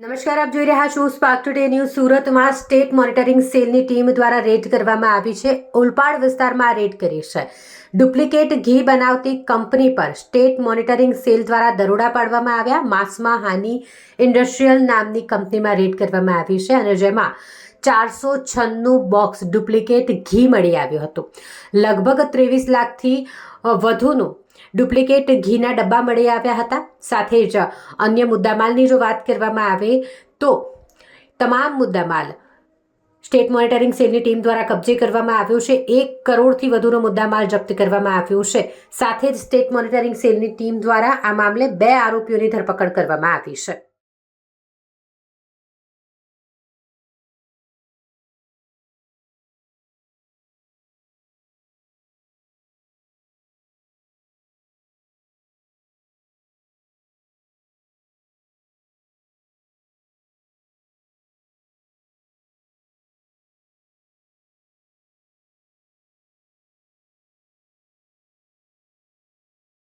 નમસ્કાર, આપ જોઈ રહ્યા છો સ્પાર્ક ટુડે ન્યૂઝ। સુરતમાં સ્ટેટ મોનિટરિંગ સેલની ટીમ દ્વારા રેડ કરવામાં આવી છે। ઓલપાડ વિસ્તારમાં રેડ કરી છે। ડુપ્લિકેટ ઘી બનાવતી કંપની પર સ્ટેટ મોનિટરિંગ સેલ દ્વારા દરોડા પાડવામાં આવ્યા। માસમાં હાની ઇન્ડસ્ટ્રીયલ નામની કંપનીમાં રેડ કરવામાં આવી છે અને જેમાં 496 બોક્સ ડુપ્લિકેટ ઘી મળી આવ્યું હતું। લગભગ 23 લાખથી વધુનું ડુપ્લિકેટ ઘીના ડબ્બા મળી આવ્યા હતા। સાથે જ અન્ય મુદ્દામાલની જો વાત કરવામાં આવે તો તમામ મુદ્દામાલ સ્ટેટ મોનિટરિંગ સેલની ટીમ દ્વારા કબજે કરવામાં આવ્યો છે। 1 કરોડથી વધુનો મુદ્દામાલ જપ્ત કરવામાં આવ્યો છે। સાથે જ સ્ટેટ મોનિટરિંગ સેલની ટીમ દ્વારા આ મામલે 2 આરોપીઓની ધરપકડ કરવામાં આવી છે।